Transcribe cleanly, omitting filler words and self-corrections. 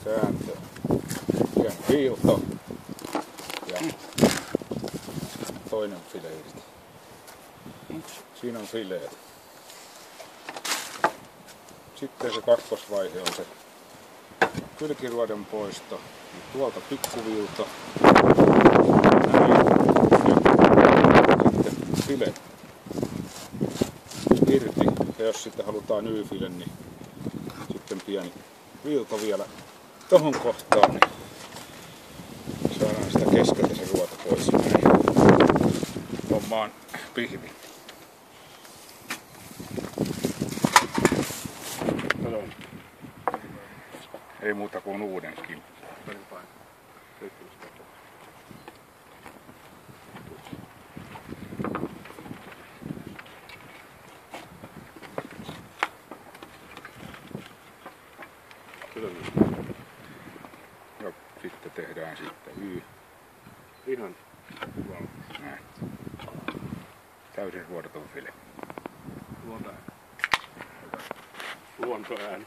sääntö. Pieni viilto ja toinen file irti. Siinä on fileet. Sitten se kakkosvaihe on se kylkiruodon poisto. Tuolta pikkuviilto. Sitten file irti. Ja jos sitten halutaan Y-file, niin sitten pieni viilto vielä tohon kohtaan, niin saadaan sitä keskeltä se ruoto pois. Hommaan pihvi. Ei muuta kuin uuden skilpin. Ja sitten tehdään siitä Y. Ihan Näin. Täysin ruodoton file. luontoääni.